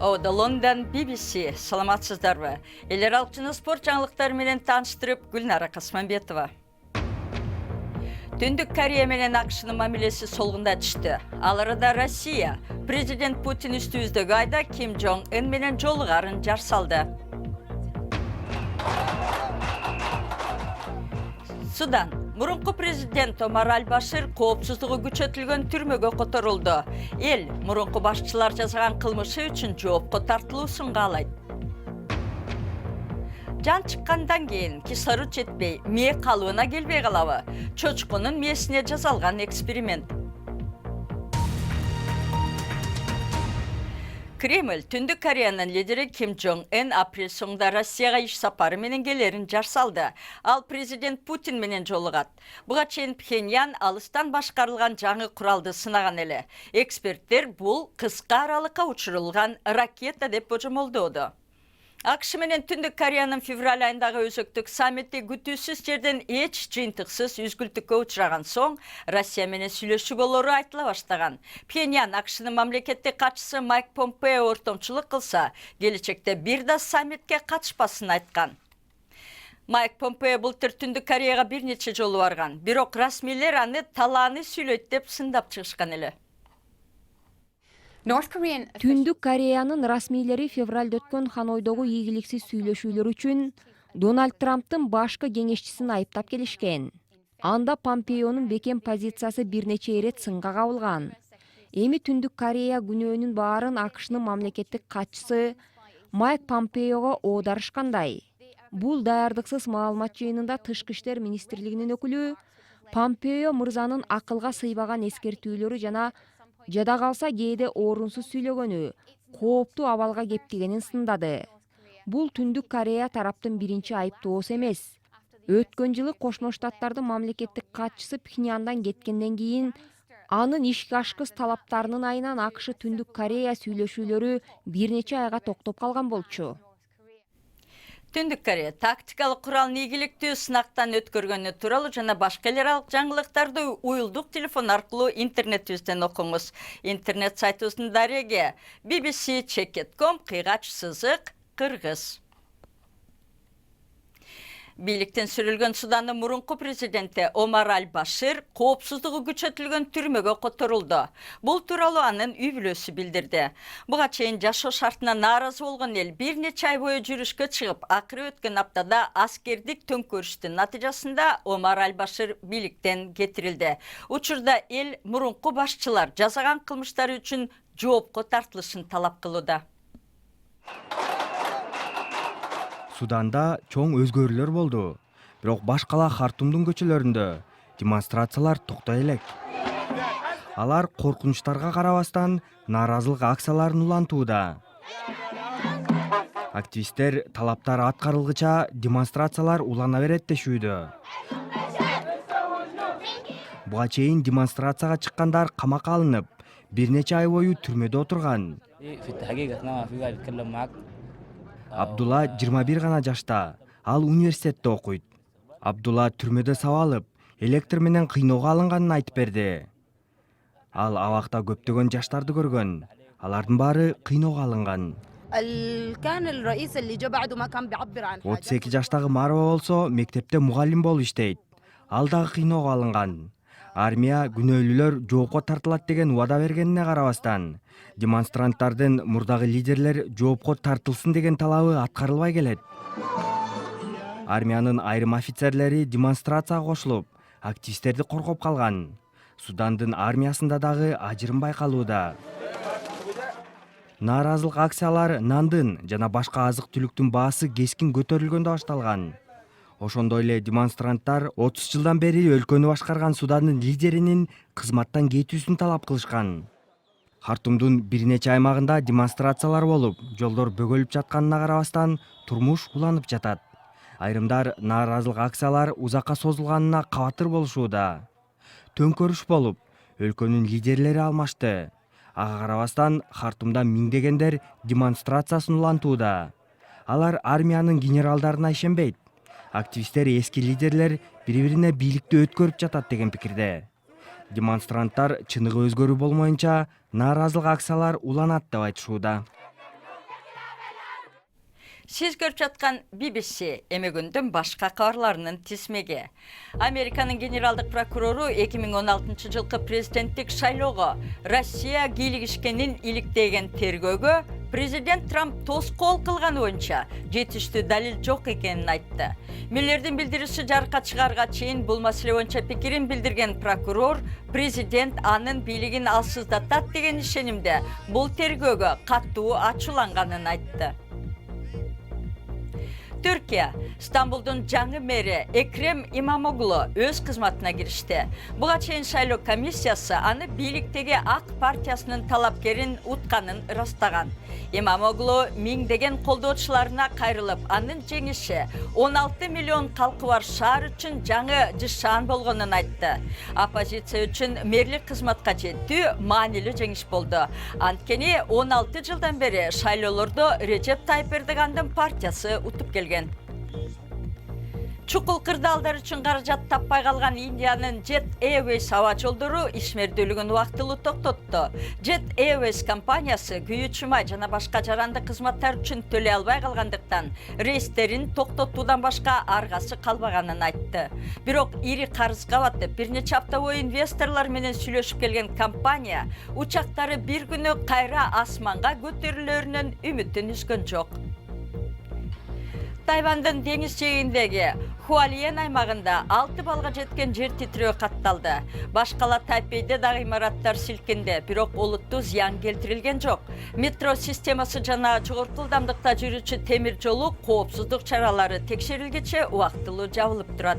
The London BBC. Саламатсыздарбы? Элер алчыны спорт жаңылыктары менен таныштырып, Гүлнара Касманбетова. Түндүк Корея менен АКШнын мамилеси солгунда түштү. Ал арада Россия президент Путин үстүбүздөгү айда Ким Жон Ын менен жолугарын жар салды. Судан. Мурунку президент Омар Аль-Башир коопсуздугу күчөтүлгөн түрмөгө которулду. Эл мурунку башчылар жасаган кылмышы үчүн жоопко тартылуусун каалайт. Жан чыккандан кийин кислород жетпей, мээ калыбына келбей калабы? Чочкунун мээсине жасалган эксперимент. Кремль Түндүк Кореянын лидери Ким Жон Ын апрель соңунда Россияга иш сапары менен келерин жар салды. Ал президент Путин менен жолугат. Буга чейин Пхеньян алыстан башкарылган жаңы куралды сынаган эле. Эксперттер бул кыска аралыкка учурулган ракета деп божомолдоодо. АКШ менен Түндүк Кореянын февраль айындагы өзөктүк саммити күтүүсүз жерден эч жыйынтыксыз үзгүлтүккө учураган соң Россия менен сүйлөшүү болору айтыла баштаган. Пхеньян АКШнын мамлекеттик катчысы Майк Помпео ортомчулук кылса, келечекте бир да саммитке катышпасын айткан. Майк Помпео былтыр Түндүк Кореяга бир нече жолу барган, бирок расмийлер аны талааны сүйлөйт деп сындап чыгышкан эле. Түндүк Кореянын расмийлери февралда өткөн Ханойдогу ийгиликсиз сүйлөшүүлөр үчүн Дональд Трамптын башкы кеңешчисин айыптап келишкен. Анда Помпеонун бекем позициясы бир нече ирет сынга кабылган. Эми Түндүк Корея күнөөнүн баарын АКШнын мамлекеттик катчысы Майк Помпеого оодарышкандай. Бул даярдыксыз маалымат жыйынында Тышкы иштер министрлигинин өкүлү Помпео мырзанын акылга сыйбаган эскертүүлөрү жана жада калса кээде орунсуз сүйлөгөнү, кооптуу абалга кептигенин сындады. Бул Түндүк Корея тараптын биринчи айыптоосу эмес. Өткөн жылы Кошмо Штаттардын мамлекеттик катчысы Пхеньяндан кеткенден кийин анын ишке ашкыс талаптарынын айынан АКШ Түндүк Корея сүйлөшүүлөрү бир нече айга токтоп калган болчу. Түндүк Корея тактикалык куралын ийгиликтүү сынактан өткөргөнү тууралуу жана башка эл аралык жаңылыктарды уюлдук телефон аркылуу интернетибизден окуңуз. Интернет сайтыбыздын дареги bbc.check.com/кыргыз. Бийликтен сүрүлгөн Суданын мурунку президенти Омар Аль-Башир коопсуздугу күчөтүлгөн түрмөгө которулду. Бул тууралуу анын үй бүлөсү билдирди. Буга чейин жашоо шартына нааразы болгон эл бир нече ай бою жүрүшкө чыгып, акыры өткөн аптада аскердик төңкөрүштүн натыйжасында Омар Аль-Башир бийликтен кетирилди. Учурда эл мурунку башчылар жасаган кылмыштары үчүн жоопко тартылышын талап кылууда. Суданда чоң өзгөрүүлөр болду. Бирок баш кала Хартумдун көчөлөрүндө демонстрациялар токтой элек. Алар коркунучтарга карабастан нааразылык акцияларын улантууда. Активисттер талаптары аткарылгыча демонстрациялар улана берет дешүүдө. Буга чейин демонстрацияга чыккандар камакка алынып, бир нече ай бою түрмөдө отурган. Абдулла 21 гана жашта, ал университетте окуйт. Абдулла түрмөдө сабалып, электр менен кыйноого алынганын айтып берди. Ал абакта көптөгөн жаштарды көргөн, алардын баары кыйноого алынган. 32 жаштагы Марва болсо мектепте мугалим болуп иштейт. Ал дагы кыйноого алынган. Армия күнөөлүүлөр жоопко тартылат деген убада бергенине карабастан, демонстранттардын мурдагы лидерлер жоопко тартылсын деген талабы аткарылбай келет. Армиянын айрым офицерлери демонстрацияга кошулуп, активисттерди коргоп калган. Судандын армиясында дагы ажырым байкалууда. Нааразылык акциялар нандын жана башка азык-түлүктүн баасы кескин көтөрүлгөндө башталган. Ошондой эле демонстранттар 30 жылдан бери өлкөнү башкарган Суданын лидеринин кызматтан кетүүсүн талап кылышкан. Хартумдун бир нече аймагында демонстрациялар болуп, жолдор бөгөлүп жатканына карабастан турмуш уланып жатат. Айрымдар нааразылык акциялар узакка созулганына кабатыр болушууда. Төңкөрүш болуп, өлкөнүн лидерлери алмашты. Ага карабастан Хартумда миңдегендер демонстрациясын улантууда. Алар армиянын генералдарына ишенбейт. Активисттер эски лидерлер бири-бирине бийликти өткөрүп жатат деген пикирде. Демонстранттар чыныгы өзгөрүү болмоюнча нааразылык акциялар уланат деп айтышууда. Siz görüp жатқан BBC emegündün başka kavarlarının tismegi. Amerikanın generaldık prokuroru 2016 жылғы президенттік шайлоғы Россия кийлигишкенин иликтеген тергөөгө Президент Трамп тоскоол кылган боюнча жетиштүү далил жок экенин айтты. Миллердин билдириши жарыкка чыгарга чейин бул маселе боюнча пикирин билдирген прокурор, президент анын бийлигин алсыздатат деген ишенимде бул тергөөгө катуу ачууланганын айтты. Türkiye, İstanbul'un жаңы мэри Ekrem İmamoğlu öz kızmatına girişti. Buga чейин шайлоо комиссиясы аны бийликтеги ак партиясынын талапкерин утканын ырастаган. İmamoğlu миңдеген колдоочуларына кайрылып, анын жеңиши 16 миллион калкы бар шаар үчүн жаңы жышаан болгонун айтты. Оппозиция үчүн мэрлик кызматка жеттүү маанилүү жеңиш болду. Анткени 16 жылдан бери шайлоолордо Режеп Тайып Эрдогандын партиясы утуп келген. Чукул кырдаалдар үчүн каражат таппай калган Индиянын Jet Airways аба жолдору ишмердүүлүгүн убактылуу токтотту. Jet Airways компаниясы күйүүчү май жана башка жарандык кызматтар үчүн төлөй албай калгандыктан рейстерин токтотуудан башка аргасы калбаганын айтты. Бирок ири карызга батып, бир нече апта бою инвесторлор менен сүйлөшүп келген компания учактары бир күнү кайра асманга көтөрүлөрүнөн үмүтүн үзгөн жок. Тайвандын деңиз жээгиндеги Хуалиен аймагында 6 балга жеткен жер титирөө катталды. Башкала Тайпейде дагы имараттар силкинди, бирок олуттуу зыян келтирилген жок. Метро системасы жана жогорку ылдамдыкта жүрүүчү темир жолу коопсуздук чаралары текшерилгече убактылуу жабылып турат.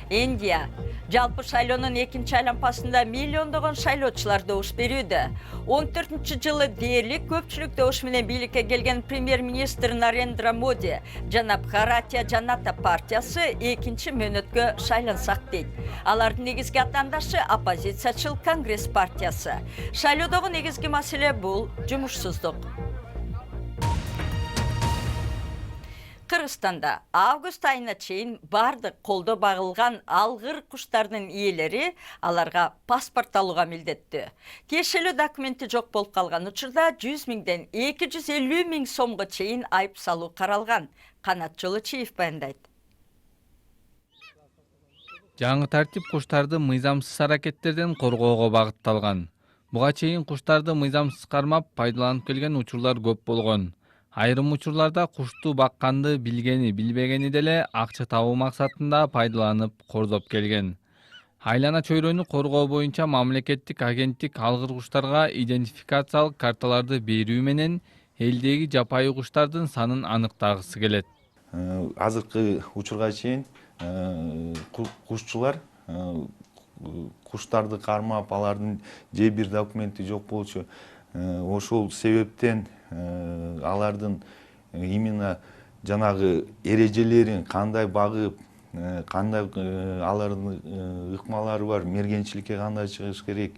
Индия жалпы шайлоонун экинчи айланпасында миллиондогон шайлоочулар добуш берүүдө. 14-жылы дээрлик көпчүлүк добуш менен бийликке келген премьер-министр Нарендра Моди жана Бхаратия Жаната партиясы экинчи мөөнөткө шайлансак дейт. Алардын негизги атаандашы оппозициячыл Конгресс партиясы. Шайлоодогу негизги маселе бул жумушсуздук. Кыргызстанда август айына чейин бардык колдо багылган алгыр куштардын ээлери аларга паспорт алууга милдеттүү. Тиешелүү документи жок болуп калган учурда 100 миңден 250 миң сомго чейин айып салуу каралган. Канат Жолочиев баяндайт. Жаңы тартип куштарды мыйзамсыз аракеттерден коргоого багытталган. Буга чейин куштарды мыйзамсыз кармап пайдаланып келген учурлар көп болгон. Айрым учурларда кушту бакканды билгени, билбегени деле акча табуу максатында пайдаланып кордоп келген. Айлана чөйрөнү коргоо боюнча мамлекеттик агенттик алгыр куштарга идентификациялык карталарды берүү менен элдеги жапайы куштардын санын аныктагысы келет. Азыркы учурга чейин кушчулар куштарды кармап, алардын же бир документи жок болчу. Ошол себептен алардын именно жанагы эрежелерин кандай багып, кандай алардын ыкмалары бар, мергенчиликке кандай чыгыш керек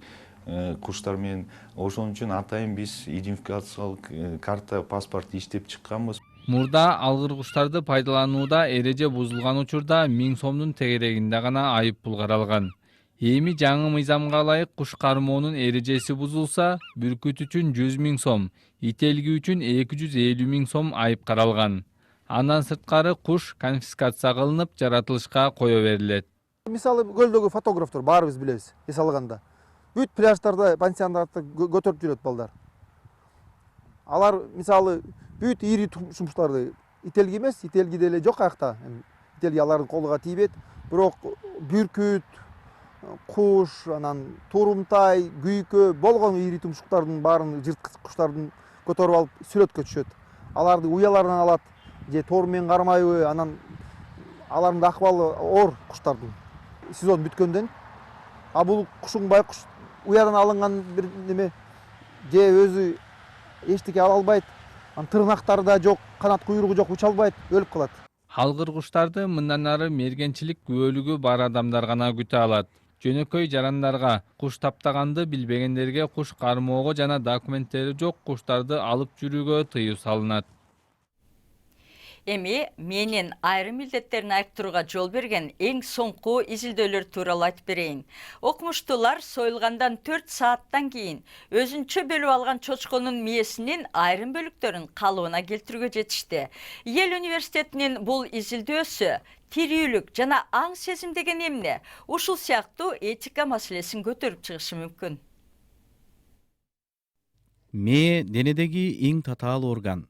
куштар менен. Ошон үчүн атайын биз идентификациялык карта, паспорт иштеп чыкканбыз. Мурда алгыр куштарды пайдаланууда эреже бузулган учурда 1000 сомдун тегерегинде гана айып пул каралган. Эми жаңы мыйзамга ылайык куш кармоонун эрежеси бузулса, бүркүт үчүн 100 миң сом, ителги үчүн 250 миң сом айып каралган. Андан сырткары куш конфискация кылынып, жаратылышка кое берилет. Мисалы көлдөгү фотографтор баарыбыз билебиз, эс алганда. Бүт пляждарда, пансионатта көтөрүп жүрөт балдар. Алар мисалы бүт ири тумуштарды ителги эмес, ителги деле жок аякта. Ителги алардын колуга тийбейт, бирок бүркүт, куш, анан турумтай, күйкө болгон ири тумшуктардын баарын жырткыч куштардын көтөрүп алып сүрөткө түшөт. Аларды уяларынан алат, же тор менен кармайбы, анан алардын акыбалы оор куштардын. Сезон бүткөндөн, а бул кушуң байкуш уядан алынган бир неме же өзү эчтеке ала албайт, тырнактары да жок, канат куйругу жок, уча албайт, өлүп калат. Алгыр куштарды мындан ары мергенчилик күбөлүгү бар адамдар гана күтө алат. Жөнөкөй жарандарга, куш таптаганды билбегендерге куш кармоого жана документтери жок куштарды алып жүрүүгө тыюу салынат. Эми менин айрым милдеттерин айыктырууга жол берген эң соңку изилдөөлөр тууралуу айтып берейин. Окумуштуулар союлгандан 4 сааттан кийин өзүнчө бөлүп алган чочконун мээсинин айрым бөлүктөрүн калыбына келтирүүгө жетишти. Йел университетинин бул изилдөөсү тирүүлүк жана аң сезим деген эмне? Ушул сыяктуу этика маселесин көтөрүп чыгышы мүмкүн. Мээ денедеги эң татаал орган.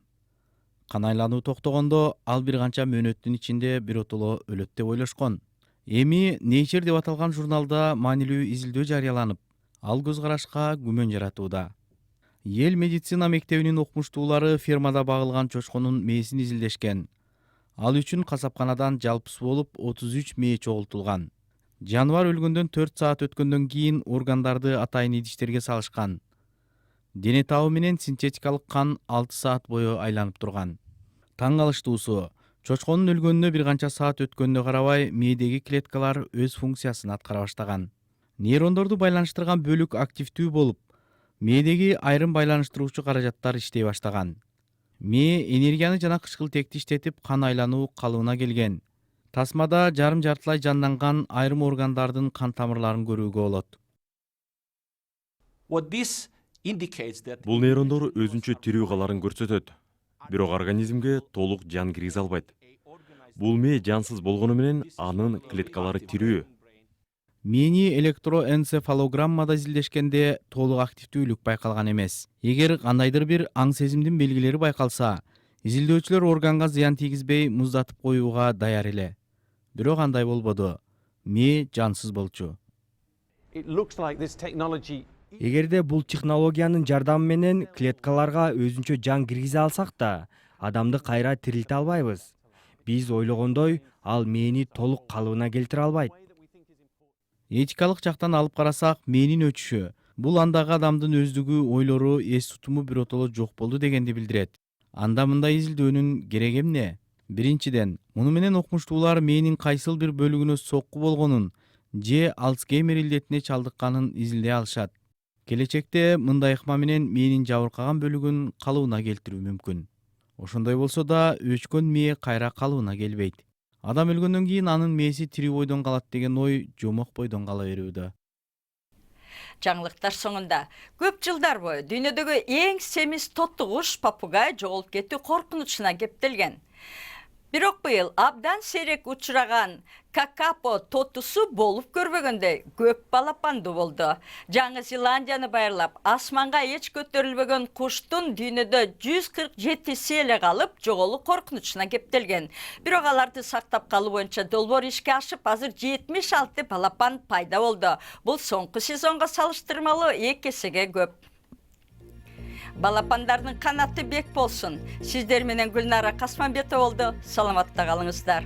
Кан айлануу токтогондо ал бир канча мөөнөттүн ичинде биротоло өлөт деп ойлошкон. Эми Nature деп аталган журналда маанилүү изилдөө жарыяланып, ал көз карашка күмөн жаратууда. Ел медицина мектебинин окумуштуулары фермада багылган чочконун мээсин изилдешкен. Ал үчүн касапканадан жалпысы болуп 33 мээ чогултулган. Жаныбар өлгөндөн 4 саат өткөндөн кийин органдарды атайын идиштерге салышкан. Дене табы менен синтетикалык кан 6 саат бою айланып турган. Таң калыштуусу, чочконун өлгөнүнө бир канча саат өткөнүнө карабай, мээдеги клеткалар өз функциясын аткара баштаган. Нейрондорду байланыштырган бөлүк активдүү болуп, мээдеги айрым байланыштыруучу каражаттар иштей баштаган. Мээ энергияны жана кычкылтекти иштетип кан айлануу калыбына келген. Тасмада жарым-жартылай жанданган айрым органдардын кан тамырларын көрүүгө болот. Бул нейрондор өзүнчө тирүү каларын көрсөтөт. Бирок организмге толук жан киргизе албайт. Бул мээ жансыз болгону менен анын клеткалары тирүү. Мээни электроэнцефалограммада изилдешкенде толук активдүүлүк байкалган эмес. Эгер кандайдыр бир аң сезимдин белгилери байкалса, изилдөөчүлөр органга зыян тийгизбей муздатып коюуга даяр эле. Бирок андай болбоду. Мээ жансыз болчу. Эгерде бул технологиянын жардамы менен клеткаларга өзүнчө жан киргизе алсак да, адамды кайра тирилте албайбыз. Биз ойлогондой, ал мээни толук калыбына келтире албайт. Этикалык жактан алып карасак, мээнин өчүшү бул андагы адамдын өздүгү, ойлору, эс тутуму биротоло жок болду дегенди билдирет. Анда мындай изилдөөнүн кереги эмне? Биринчиден, муну менен окумуштуулар мээнин кайсыл бир бөлүгүнө сокку болгонун же Альцгеймер илдетине чалдыкканын изилдей алышат. Келечекте мындай ыкма менен мээнин жабыркаган бөлүгүн калыбына келтирүү мүмкүн. Ошондой болсо да, өчкөн мээ кайра калыбына келбейт. Адам өлгөндөн кийин анын мээси тирүү бойдон калат деген ой жомок бойдон кала берүүдө. Жаңылыктар соңунда көп жылдар бою дүйнөдөгү эң семиз тотту куш папугай жоголуп кетүү коркунучуна кептелген. Бирок быйыл абдан сейрек учураган какапо тоттусу болуп көрбөгөндөй көп балапандуу болду. Жаңы Зеландияны байырлап, асманга эч көтөрүлбөгөн куштун дүйнөдө 147 эле калып, жоголуу коркунучуна кептелген. Бирок аларды сактап калуу боюнча долбоор ишке ашып, азыр 76 балапан пайда болду. Бул соңку сезонго салыштырмалуу 2 эсеге көп. Балапандардын канаты бек болсун. Сиздер менен Гүлнара Касманбетова болду. Саламатта калыңыздар.